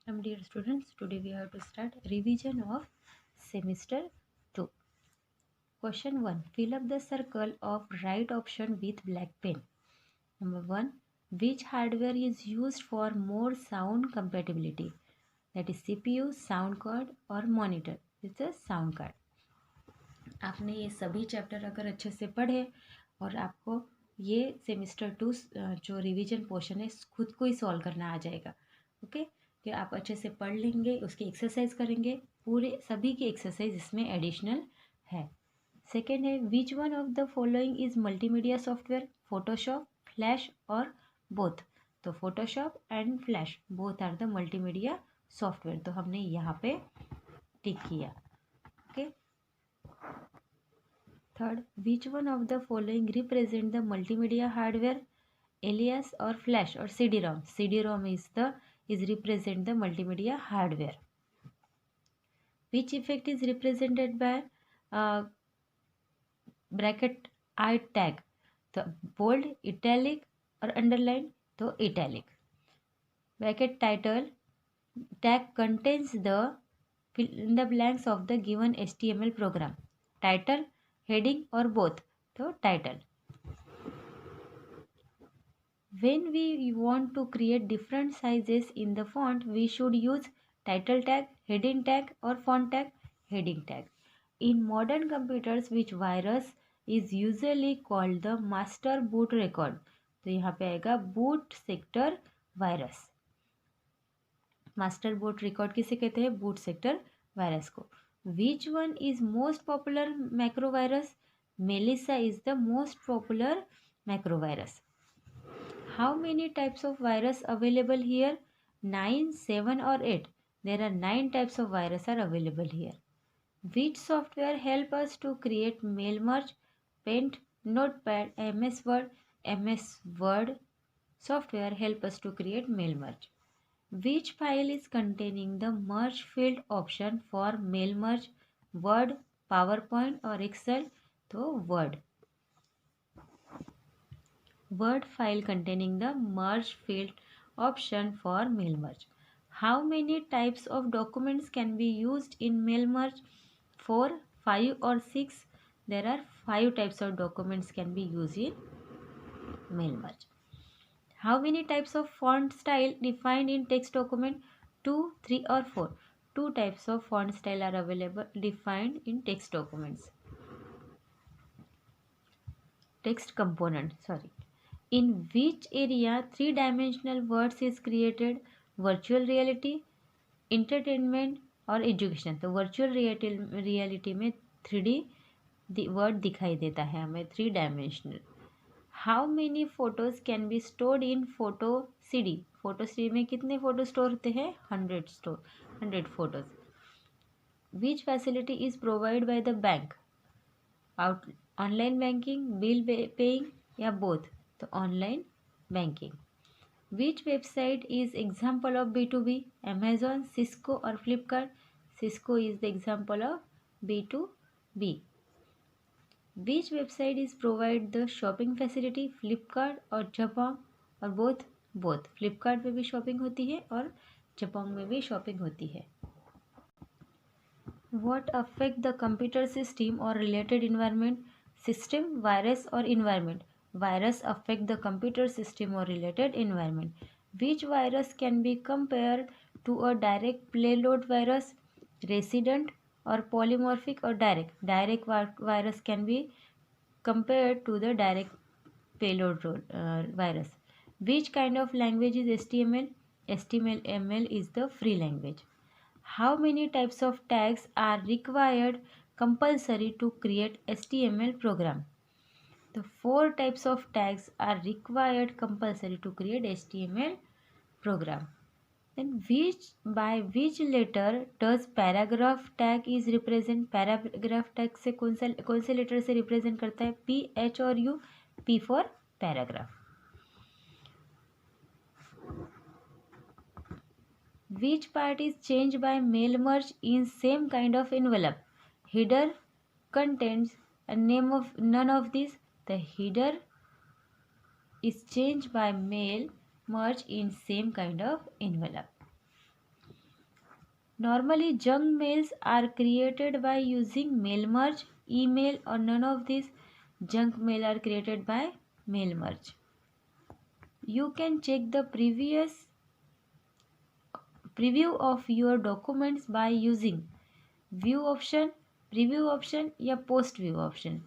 Dear students, today we have to start revision of semester 2. Question 1. Fill up the circle of right option with black pen. Number 1. Which hardware is used for more sound compatibility? That is CPU, sound card or monitor. It's a sound card. आपने ये सभी chapter अगर अच्छे से पढ़े और आपको ये सेमेस्टर 2 जो रिवीजन पोर्शन है खुद को ही सॉल्व करना आ जाएगा. ओके, कि आप अच्छे से पढ़ लेंगे, उसकी एक्सरसाइज करेंगे. पूरे सभी की एक्सरसाइज इसमें एडिशनल है. सेकेंड है, which one of the following is multimedia software? Photoshop, Flash और बोथ. तो Photoshop and Flash both are the multimedia software. तो हमने यहाँ पे टिक किया. Okay. Third, which one of the following represent the multimedia hardware? Alias और Flash और CD-ROM. CD-ROM is represent the multimedia hardware. Which effect is represented by bracket I tag? तो bold, italic और underline. तो italic. Bracket title tag contains the fill in the blanks of the given HTML program. Title, heading or both. तो title. When we want to create different sizes in the font, we should use title tag, heading tag or font tag, heading tag. In modern computers, which virus is usually called the master boot record? तो यहाँ पे आएगा boot sector virus. master boot record किसे कहते हैं? boot sector virus को. Which one is most popular macro virus? Melissa is the most popular macro virus. How many types of virus available here? 9, 7 or 8. There are 9 types of virus are available here. Which software help us to create mail merge? Paint, Notepad, MS Word. MS Word software help us to create mail merge. Which file is containing the merge field option for mail merge? Word, PowerPoint or Excel? So Word. Word file containing the merge field option for mail merge. How many types of documents can be used in mail merge? 4, 5 or 6? There are 5 types of documents can be used in mail merge. How many types of font style defined in text document? 2, 3 or 4? 2 types of font style are available defined in text documents. Text component, sorry. In which area three-dimensional words is created? Virtual reality, entertainment और education. तो virtual reality में 3D world दिखाई देता है हमें 3 dimensional. How many photos can be stored in photo CD? Photo CD में कितने photo store होते हैं? 100 photos. Which facility is provide by the bank? Out online banking, bill paying या बोथ? तो online banking. Which website is example of B2B? Amazon, Cisco और Flipkart? Cisco is the example of B2B. Which website is provide the shopping facility? Flipkart और जबोंग और both? Both. Flipkart में भी shopping होती है और जबोंग में भी शॉपिंग होती है. What affect the computer system or related environment? System, virus or environment? Virus affect the computer system or related environment. Which virus can be compared to a direct payload virus? Resident or polymorphic or direct? Direct virus can be compared to the direct payload virus. Which kind of language is HTML? HTML is the free language. How many types of tags are required compulsory to create HTML program? The 4 types of tags are required compulsory to create HTML program. Then by which letter does paragraph tag is represent? Paragraph tag से कौन से letter से represent करता है? P, H और U. P for paragraph. Which part is changed by mail merge in same kind of envelope? Header, contents, and name of none of these. The header is changed by mail merge in same kind of envelope. Normally, junk mails are created by using mail merge, email, or none of these. Junk mail are created by mail merge. You can check the preview of your documents by using view option, preview option या post view option.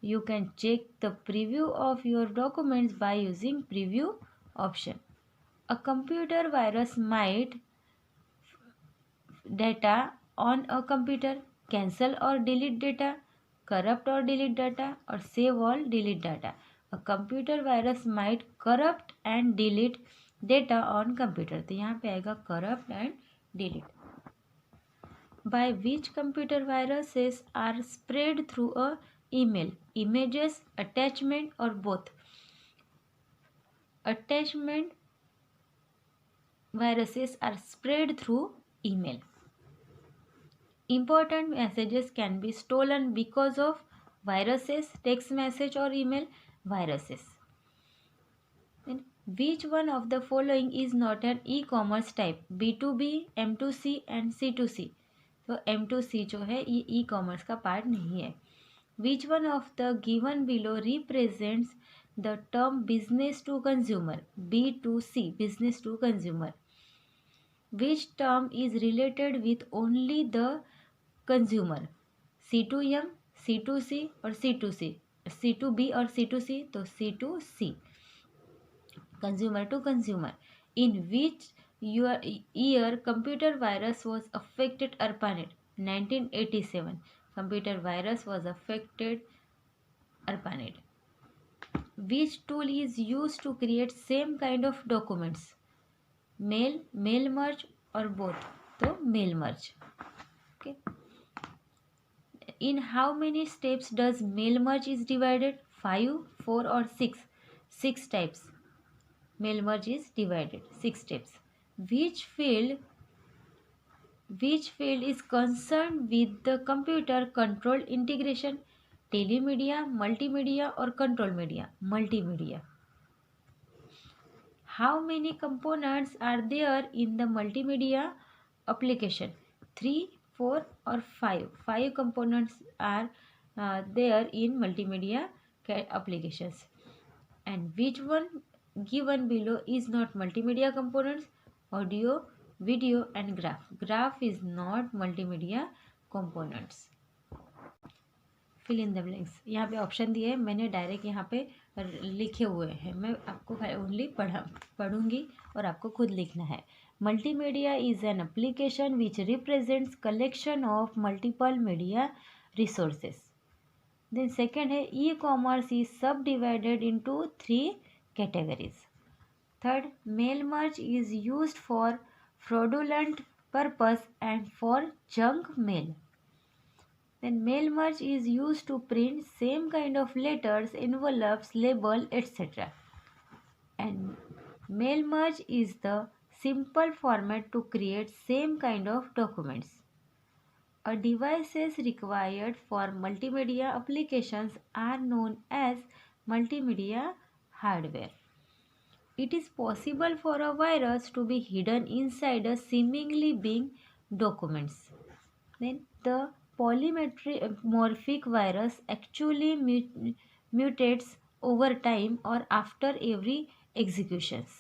You can check the preview of your documents by using preview option. A computer virus might data on a computer, cancel or delete data, corrupt or delete data, or save all delete data. A computer virus might corrupt and delete data on computer. तो यहाँ पे आएगा corrupt and delete. By which computer viruses are spread through a email, images, attachment, or both. Attachment viruses are spread through email. Important messages can be stolen because of viruses, text message or email viruses. Then, which one of the following is not an e-commerce type? B2B, M2C and C2C. तो M2C जो है ये e-commerce का part नहीं है. Which one of the given below represents the term business to consumer? B2C, business to consumer. Which term is related with only the consumer? C2M, C2C और C2C, C2B और C2C, तो C2C, consumer to consumer. In which year computer virus was affected ARPANET? 1987. Computer virus was affected ARPANET. Which tool is used to create same kind of documents? Mail, mail merge or both? तो mail merge. Okay. In how many steps does mail merge is divided? 5, 4 or 6? 6 types. Mail merge is divided. 6 steps. Which field is concerned with the computer control integration? Telemedia, multimedia or control media? Multimedia. How many components are there in the multimedia application? 3, 4 or 5? 5 components are there in multimedia applications. And which one given below is not multimedia components? Audio, video and graph. Graph is not multimedia components. Fill in the blanks. यहाँ पे option दिए हैं, मैंने direct यहाँ पे लिखे हुए हैं. मैं आपको ओनली पढ़ूंगी और आपको खुद लिखना है. Multimedia is an application which represents collection of multiple media resources. Then second है e commerce is subdivided into 3 categories. Third, mail merge is used for fraudulent purpose and for junk mail. Then mail merge is used to print same kind of letters, envelopes, label, etc. And mail merge is the simple format to create same kind of documents. A devices required for multimedia applications are known as multimedia hardware. It is possible for a virus to be hidden inside a seemingly being documents. Then the polymorphic virus actually mutates over time or after every executions.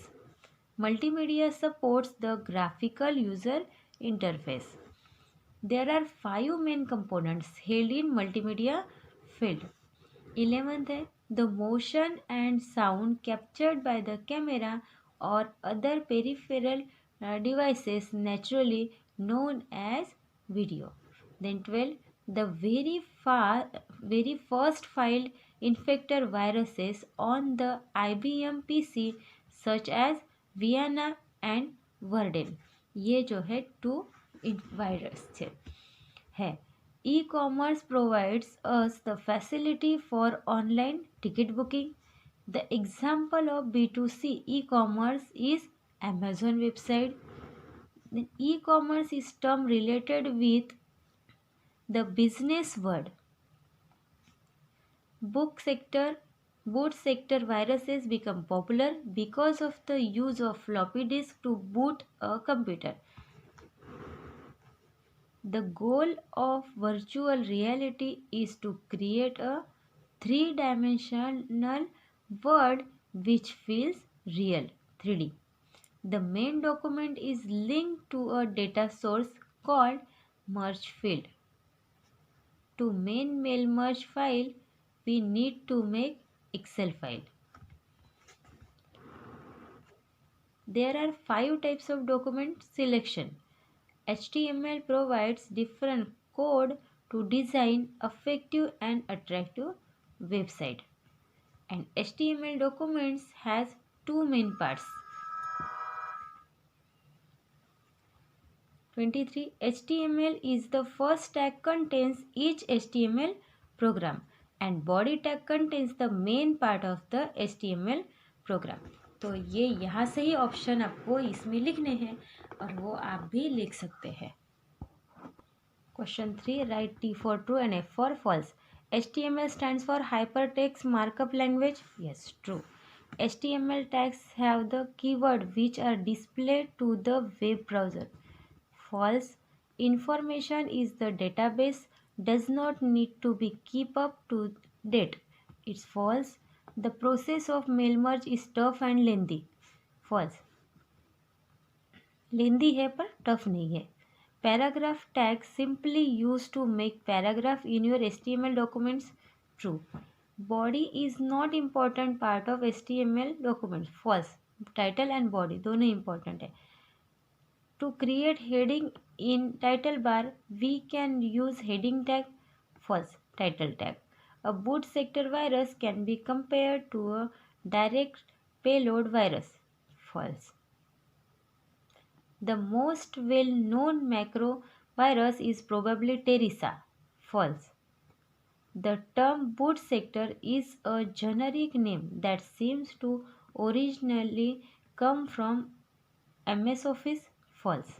Multimedia supports the graphical user interface. There are 5 main components held in multimedia field. 11th है the motion and sound captured by the camera or other peripheral devices naturally known as video. Then 12, the very first filed infector viruses on the IBM PC such as Vienna and Warden. ये जो है 2 virus है. E-commerce provides us the facility for online ticket booking. The example of B2C e-commerce is Amazon website. Then e-commerce is term related with the business world. Boot sector viruses become popular because of the use of floppy disk to boot a computer. The goal of virtual reality is to create a three-dimensional world which feels real, 3D. The main document is linked to a data source called merge field. To main mail merge file, we need to make Excel file. There are 5 types of document selection. HTML provides different code to design effective and attractive website. And HTML documents has two main parts. 23. HTML is the first tag contains each HTML program and body tag contains the main part of the HTML program. तो ये यहाँ से ही option आपको इसमें लिखने हैं और वो आप भी लिख सकते हैं. Question 3. Write T for true and F for false. HTML stands for Hypertext Markup Language. Yes, true. HTML tags have the keyword which are displayed to the web browser. False. Information is the database does not need to be keep up to date. It's false. The process of mail merge is tough and lengthy. False. Lengthy है पर tough नहीं है. Paragraph tag simply used to make paragraph in your HTML documents. True. Body is not important part of HTML documents. False. Title and body दोनों important है. To create heading in title bar, we can use heading tag. False. Title tag. A boot sector virus can be compared to a direct payload virus. False. The most well-known macro virus is probably Teresa. False. The term boot sector is a generic name that seems to originally come from MS Office. False.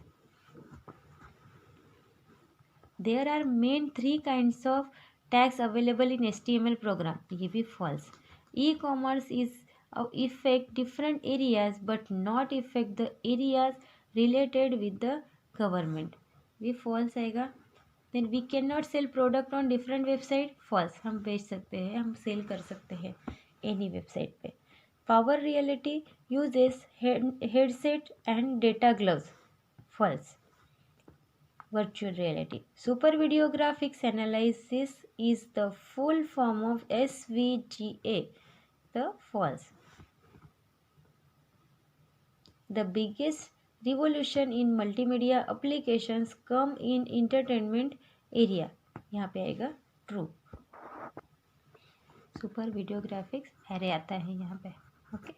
There are main 3 kinds of tags available in HTML program. ये भी false. E-commerce is affect different areas but not affect the areas related with the government. ये false आएगा. Then we cannot sell product on different website. False. हम बेच सकते हैं, हम cell कर सकते हैं any website पे. Power Reality uses headset and data gloves. False. Virtual reality. Super Video Graphics Analysis is the full form of SVGA. The false. The biggest revolution in multimedia applications come in entertainment area. यहाँ पे आएगा true. Super Video Graphics अरे आता है यहाँ पे. Okay.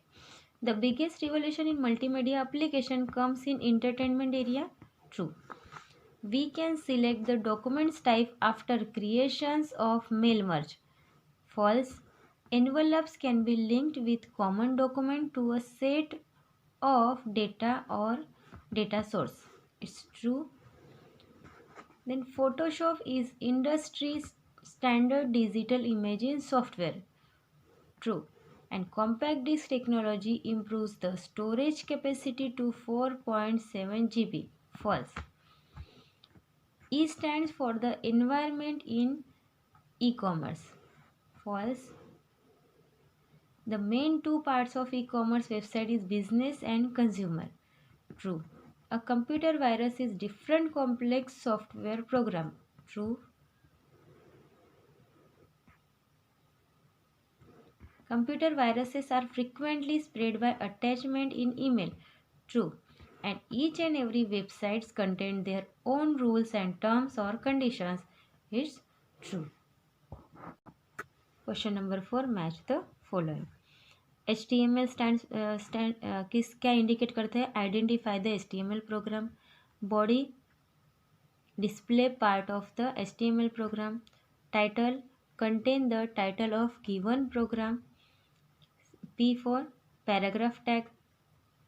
The biggest revolution in multimedia application comes in entertainment area. True. We can select the documents type after creations of mail merge. False. Envelopes can be linked with common document to a set of data or data source. It's true. Then Photoshop is industry standard digital imaging software. True. And compact disk technology improves the storage capacity to 4.7 GB. False. E stands for the environment in e-commerce. False. The main 2 parts of e-commerce website is business and consumer. True. A computer virus is different complex software program. True. Computer viruses are frequently spread by attachment in email. True. And each and every websites contain their own rules and terms or conditions. It's true. Question number 4. Match the following. HTML क्या indicate करते हैं? Identify the HTML program. Body display part of the HTML program. Title contain the title of given program. P for paragraph tag.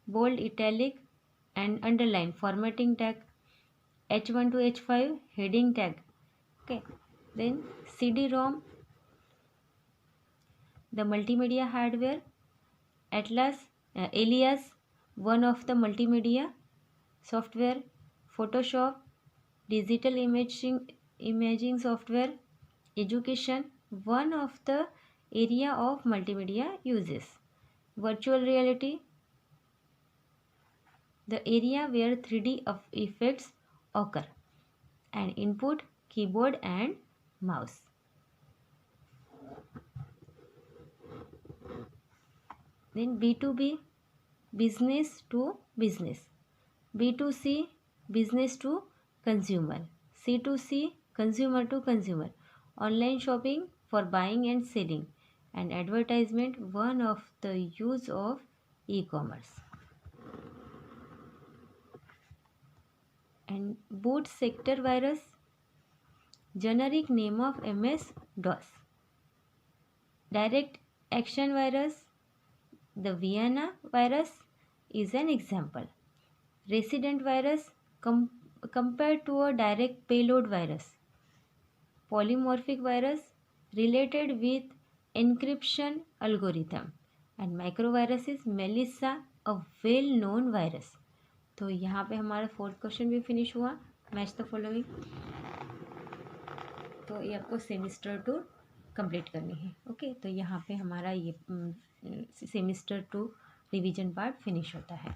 Bold, italic and underline formatting tag. H1 to H5 heading tag. Okay. Then CD-ROM, the multimedia hardware. Atlas, Alias, one of the multimedia software. Photoshop, digital imaging software, education, one of the area of multimedia uses. Virtual reality, the area where 3D effects occur. And input, keyboard and mouse. Then B2B, business to business. B2C, business to consumer. C2C, consumer to consumer. Online shopping for buying and selling. And advertisement, one of the use of e-commerce. And boot sector virus, generic name of MS-DOS. Direct action virus, the Vienna virus is an example. Resident virus compared to a direct payload virus. Polymorphic virus related with encryption algorithm. And microvirus is Melissa, a well known virus. तो यहाँ पे हमारा 4th question भी finish हुआ. Match the following. तो ये आपको semester 2 complete करनी है. ओके, तो यहाँ पे हमारा ये सेमिस्टर 2 रिवीजन पार्ट फिनिश होता है.